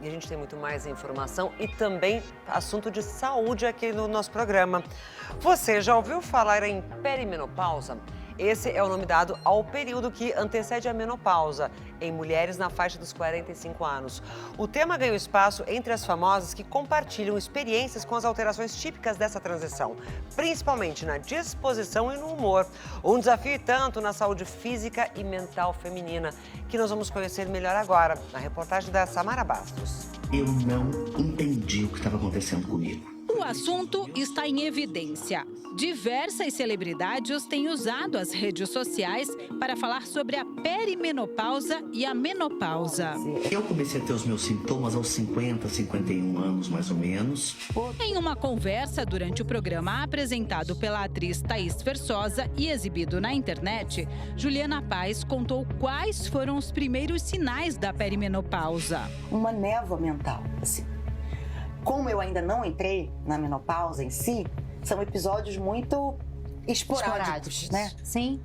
E a gente tem muito mais informação e também assunto de saúde aqui no nosso programa. Você já ouviu falar em perimenopausa? Esse é o nome dado ao período que antecede a menopausa em mulheres na faixa dos 45 anos. O tema ganhou espaço entre as famosas que compartilham experiências com as alterações típicas dessa transição, principalmente na disposição e no humor. Um desafio e tanto na saúde física e mental feminina, que nós vamos conhecer melhor agora, na reportagem da Samara Bastos. Eu não entendi o que estava acontecendo comigo. O assunto está em evidência. Diversas celebridades têm usado as redes sociais para falar sobre a perimenopausa e a menopausa. Eu comecei a ter os meus sintomas aos 50, 51 anos, mais ou menos. Em uma conversa durante o programa apresentado pela atriz Thaís Versosa e exibido na internet, Juliana Paz contou quais foram os primeiros sinais da perimenopausa. Uma névoa mental, assim. Como eu ainda não entrei na menopausa em si, são episódios muito esporádicos, né? Sim.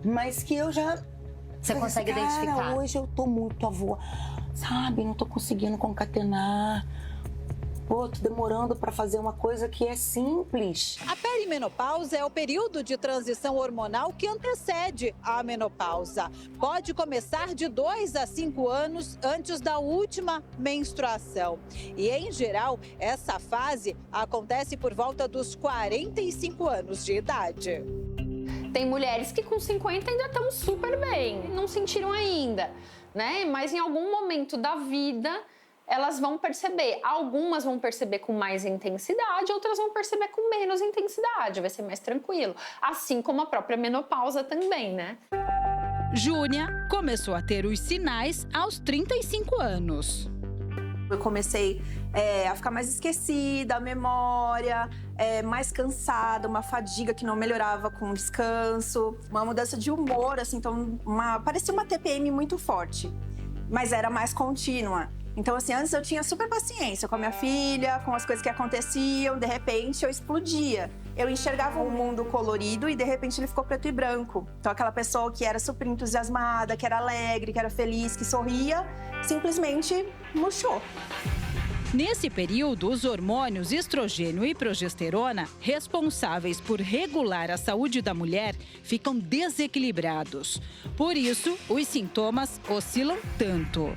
Mas que eu já... Você consegue identificar. Hoje eu tô muito avô, sabe? Não tô conseguindo concatenar. Pô, tô demorando para fazer uma coisa que é simples. A perimenopausa é o período de transição hormonal que antecede a menopausa. Pode começar de 2 a 5 anos antes da última menstruação. E, em geral, essa fase acontece por volta dos 45 anos de idade. Tem mulheres que com 50 ainda estão super bem, não sentiram ainda, né? Mas em algum momento da vida elas vão perceber. Algumas vão perceber com mais intensidade, outras vão perceber com menos intensidade, vai ser mais tranquilo. Assim como a própria menopausa também, né? Júnia começou a ter os sinais aos 35 anos. Eu comecei a ficar mais esquecida, a memória, mais cansada, uma fadiga que não melhorava com o descanso, uma mudança de humor, assim, então parecia uma TPM muito forte, mas era mais contínua. Então, assim, antes eu tinha super paciência com a minha filha, com as coisas que aconteciam, de repente eu explodia. Eu enxergava um mundo colorido e, de repente, ele ficou preto e branco. Então, aquela pessoa que era super entusiasmada, que era alegre, que era feliz, que sorria, simplesmente murchou. Nesse período, os hormônios estrogênio e progesterona, responsáveis por regular a saúde da mulher, ficam desequilibrados. Por isso, os sintomas oscilam tanto.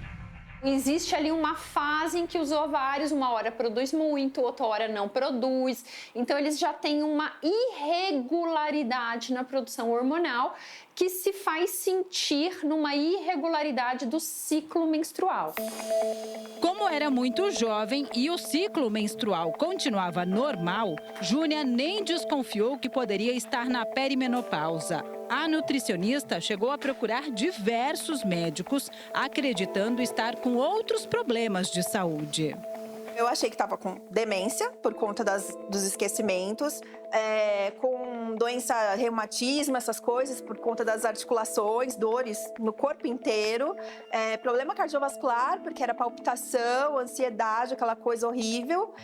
Existe ali uma fase em que os ovários uma hora produz muito, outra hora não produz. Então eles já têm uma irregularidade na produção hormonal que se faz sentir numa irregularidade do ciclo menstrual. Como era muito jovem e o ciclo menstrual continuava normal, Júnia nem desconfiou que poderia estar na perimenopausa. A nutricionista chegou a procurar diversos médicos, acreditando estar com outros problemas de saúde. Eu achei que estava com demência, por conta dos esquecimentos, com doença, reumatismo, essas coisas, por conta das articulações, dores no corpo inteiro, problema cardiovascular, porque era palpitação, ansiedade, aquela coisa horrível,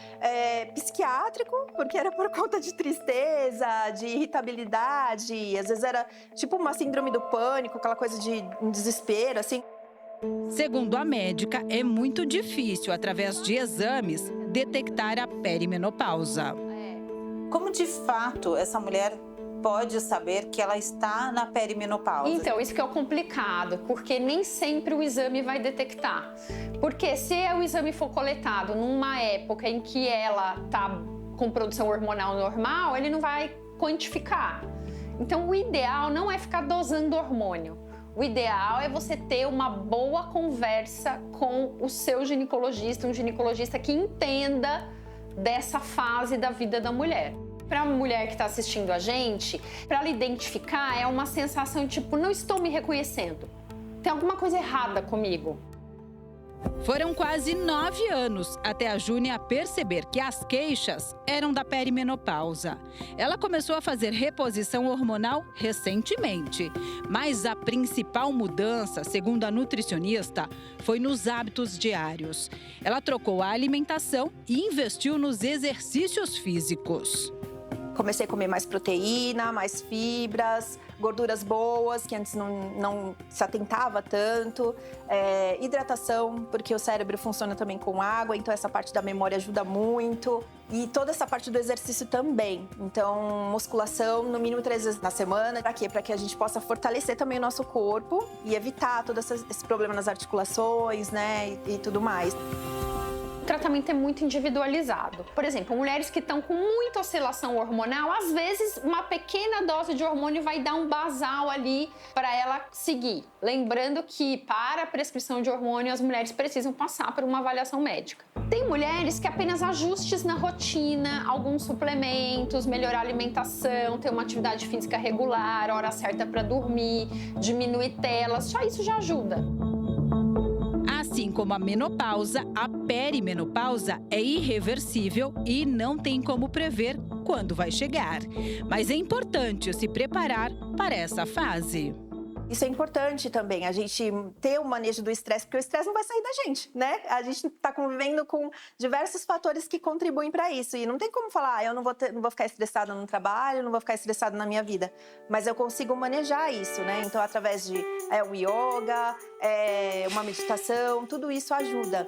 psiquiátrico, porque era por conta de tristeza, de irritabilidade, às vezes era tipo uma síndrome do pânico, aquela coisa de desespero, assim. Segundo a médica, é muito difícil, através de exames, detectar a perimenopausa. Como de fato essa mulher pode saber que ela está na perimenopausa? Então, isso que é o complicado, porque nem sempre o exame vai detectar. Porque se o exame for coletado numa época em que ela está com produção hormonal normal, ele não vai quantificar. Então, o ideal não é ficar dosando hormônio. O ideal é você ter uma boa conversa com o seu ginecologista, um ginecologista que entenda dessa fase da vida da mulher. Para a mulher que está assistindo a gente, para ela identificar, é uma sensação tipo, não estou me reconhecendo. Tem alguma coisa errada comigo. Foram quase 9 anos até a Júnia perceber que as queixas eram da perimenopausa. Ela começou a fazer reposição hormonal recentemente, mas a principal mudança, segundo a nutricionista, foi nos hábitos diários. Ela trocou a alimentação e investiu nos exercícios físicos. Comecei a comer mais proteína, mais fibras, gorduras boas, que antes não se atentava tanto. Hidratação, porque o cérebro funciona também com água, então essa parte da memória ajuda muito. E toda essa parte do exercício também. Então, musculação no mínimo 3 vezes na semana. Pra quê? Pra que a gente possa fortalecer também o nosso corpo e evitar todo esse problema nas articulações, né? E tudo mais. O tratamento é muito individualizado. Por exemplo, mulheres que estão com muita oscilação hormonal, às vezes uma pequena dose de hormônio vai dar um basal ali para ela seguir. Lembrando que para a prescrição de hormônio, as mulheres precisam passar por uma avaliação médica. Tem mulheres que apenas ajustes na rotina, alguns suplementos, melhorar a alimentação, ter uma atividade física regular, hora certa para dormir, diminuir telas, só isso já ajuda. Assim como a menopausa, a perimenopausa é irreversível e não tem como prever quando vai chegar. Mas é importante se preparar para essa fase. Isso é importante também, a gente ter o manejo do estresse, porque o estresse não vai sair da gente, né? A gente está convivendo com diversos fatores que contribuem para isso. E não tem como falar, eu não vou ficar estressada no trabalho, não vou ficar estressada na minha vida. Mas eu consigo manejar isso, né? Então, através de o yoga, uma meditação, tudo isso ajuda.